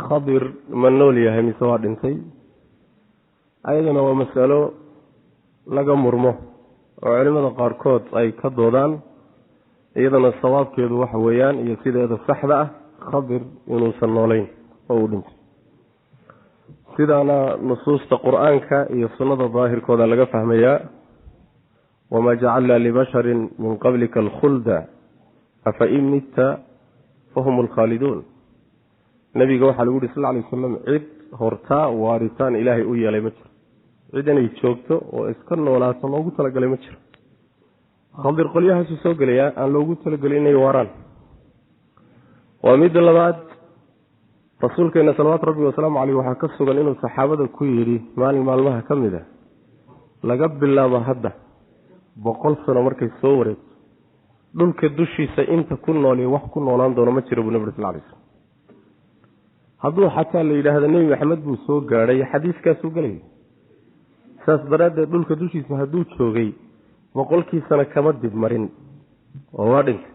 khadir ma nool yahay mise waa dhintay ayadana waa mas'alo laga murmo oo culimada qaarkood ay ka doodaan iyadana sawaabkeedu waxa weeyaan iyo sideeda saxda ah khadir inuusan noolayn oo uu dhintay sidaana nusuusta qur-aanka iyo sunnada daahirkooda laga fahmayaa wamaa jacalnaa libasharin min qablika alkhulda afa in mitta fahum alkhaaliduun nabiga waxaa lagu yidhi sal lla alay wasalam cid hortaa waaritaan ilaahay u yeelay ma jiro cid inay joogto oo iska noolaato loogu talagalay ma jiro khadir qolyahaasuu soo gelayaa aan loogu talagelin inay waaraan waa midda labaad rasuulkeena salawaatu rabbi wasalaamu caleyh waxaa ka sugan inuu saxaabada ku yidhi maalin maalmaha ka mid a laga bilaabo hadda 100 sano markay soo wareegto dhulka dushiisa inta ku nool iyo wax ku noolaan doono ma jiro buu nabi sallallahu alayhi wasallam hadduu xataa la yidhaahdo nebi maxamed buu soo gaadhay xadiiskaasuu galay saas daraaddeed dhulka dushiisa hadduu joogay 100 sano kama dib marin oo waa dhintay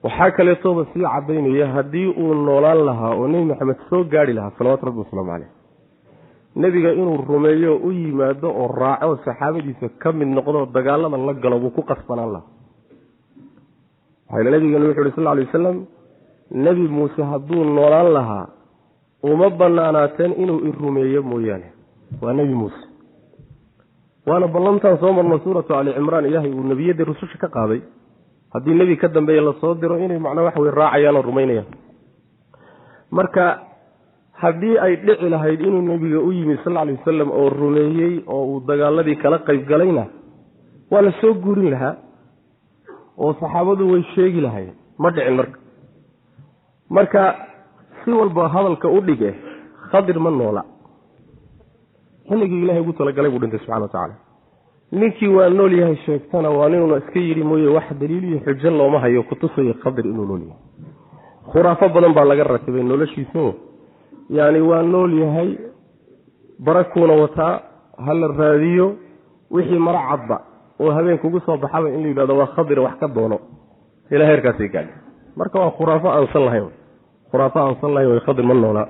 waxaa kaleetooba sii cadaynaya haddii uu noolaan lahaa oo nebi maxamed soo gaari lahaa salawaatu rabbi wasalaamu caleyh nebiga inuu rumeeyo u yimaado oo raaco saxaabadiisa ka mid noqdo dagaalada la galo buu ku qasbanaan lahaa waxayna nabigana wuxuu yidhi sal lla alay wasalam nebi muuse hadduu noolaan lahaa uma banaanaateen inuu i rumeeyo mooyaane waa nebi muuse waana ballantaan soo marno suuratu ali cimraan ilaahay uu nebiyadii rususha ka qaaday haddii nebi ka dambeeya lasoo diro inay macnaa wax wey raacayaan oo rumaynayaan marka haddii ay dhici lahayd inuu nebiga u yimid sal lla alay wasalam oo rumeeyey oo uu dagaaladii kala qayb galayna waa la soo guurin lahaa oo saxaabadu way sheegi lahayn ma dhicin marka si walba hadalka u dhige khadir ma noola xilligii ilaahay ugu talagalay buu dhintay subxana wa tacaala ninkii waa nool yahay sheegtana waa ninuna iska yidhi mooye wax daliil iyo xujo looma hayo kutusaya khadir inuu nool yahay khuraafo badan baa laga ratibay noloshiiso yani waa nool yahay barakuuna wataa hala raadiyo wixii mara cadba oo habeenkugu soo baxaba in la yidhahdo waa khadir wax ka doono ilaa heerkaasay gaadhay marka waa khuraafo aansan lahayn way khadir ma noolaa